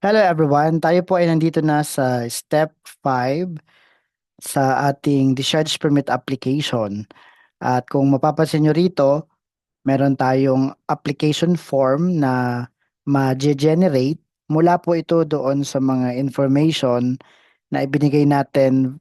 Hello everyone, tayo po ay nandito na sa step 5 sa ating discharge permit application. At kung mapapansin nyo rito, meron tayong application form na ma-generate. Mula po ito doon sa mga information na ibinigay natin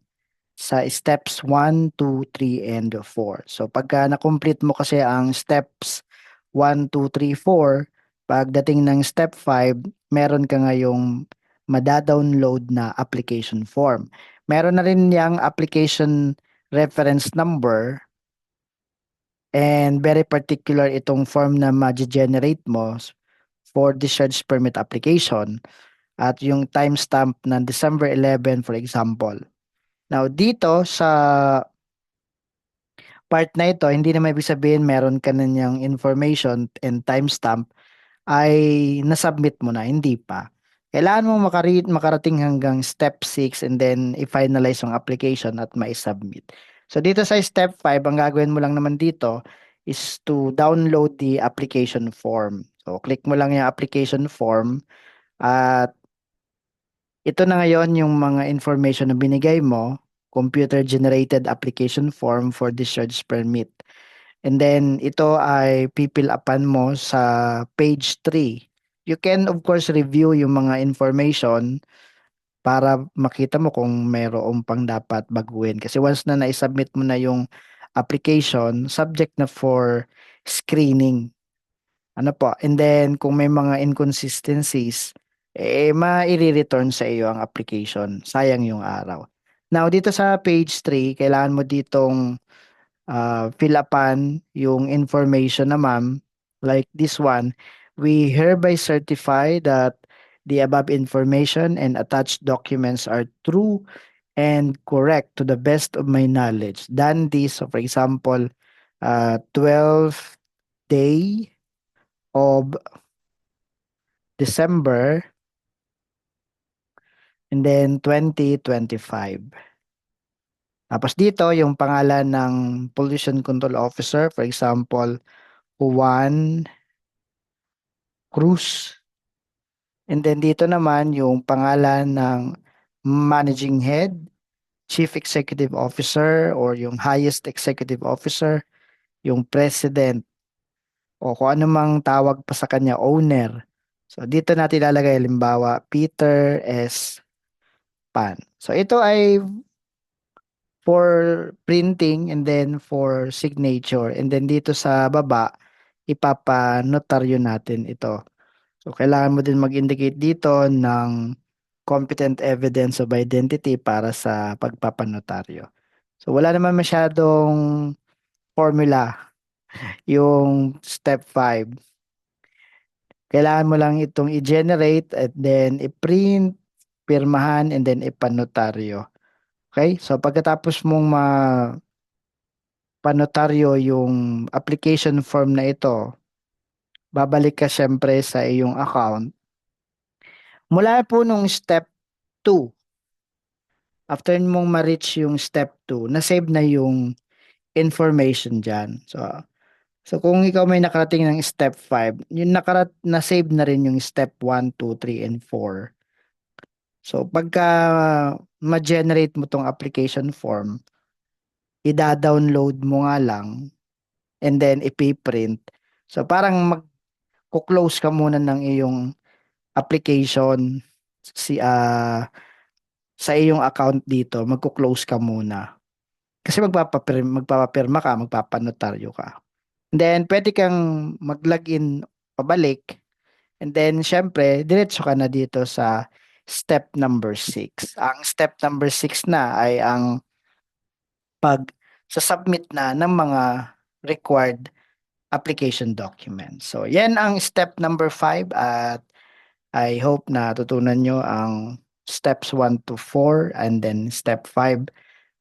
sa steps 1, 2, 3, and 4. So pagka na-complete mo kasi ang steps 1, 2, 3, 4, pagdating ng step 5, meron ka ngayong madadownload na application form. Meron na rin yung application reference number and very particular itong form na ma-generate mo for discharge permit application at yung timestamp ng December 11 for example. Now dito sa part na ito, hindi naman ibig sabihin meron ka na niyang information and timestamp ay nasubmit mo na, hindi pa. Kailangan mong makarating hanggang step 6 and then i-finalize yung application at ma-submit. So dito sa step 5, ang gagawin mo lang naman dito is to download the application form. So click mo lang yung application form at ito na ngayon yung mga information na binigay mo, computer generated application form for discharge permit. And then ito ay pipil upan mo sa page 3. You can of course review yung mga information para makita mo kung mayroon pang dapat baguhin. Kasi once na na-submit mo na yung application, subject na for screening. Ano po? And then kung may mga inconsistencies, ma-return sa iyo ang application. Sayang yung araw. Now dito sa page 3, kailangan mo ditong fill upan yung information na ma'am, like this one, we hereby certify that the above information and attached documents are true and correct to the best of my knowledge. Done this, so for example, 12th day of December and then 2025. Tapos dito, yung pangalan ng Pollution Control Officer, for example, Juan Cruz. And then dito naman yung pangalan ng Managing Head, Chief Executive Officer or yung highest executive officer, yung President o kung ano mang tawag pa sa kanya, owner. So dito natin ilalagay halimbawa Peter S. Pan. So ito ay for printing and then for signature. And then dito sa baba, ipapanotaryo natin ito. So, kailangan mo din mag-indicate dito ng competent evidence of identity para sa pagpapanotaryo. So, wala naman masyadong formula yung step 5. Kailangan mo lang itong i-generate and then i-print, pirmahan, and then ipanotaryo. Okay? So, pagkatapos mong panotaryo yung application form na ito, babalik ka syempre sa iyong account. Mula po nung step 2, after mong ma-reach yung step 2, na-save na yung information dyan. So kung ikaw may nakarating ng step 5, yung na-save na rin yung step 1, 2, 3, and 4. So pagka ma-generate mo tong application form, ida-download mo nga lang and then ipiprint. So parang mag-close ka muna ng iyong application sa iyong account dito, magko-close ka muna. Kasi magpapapirma ka, magpapanotaryo ka. And then, pwede kang mag-login pabalik. And then, syempre, diretso ka na dito sa step number 6. Ang step number 6 na ay ang pag-submit na ng mga required application documents. So, yan ang step number 5 at I hope na tutunan nyo ang steps 1 to 4 and then step 5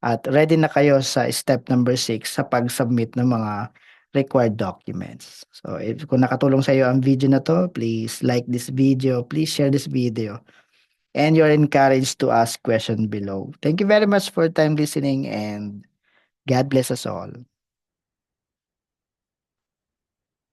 at ready na kayo sa step number 6 sa pag-submit ng mga required documents. So if kung nakatulong sa iyo ang video na to, please like this video, please share this video, and you're encouraged to ask questions below. Thank you very much for time listening and God bless us all.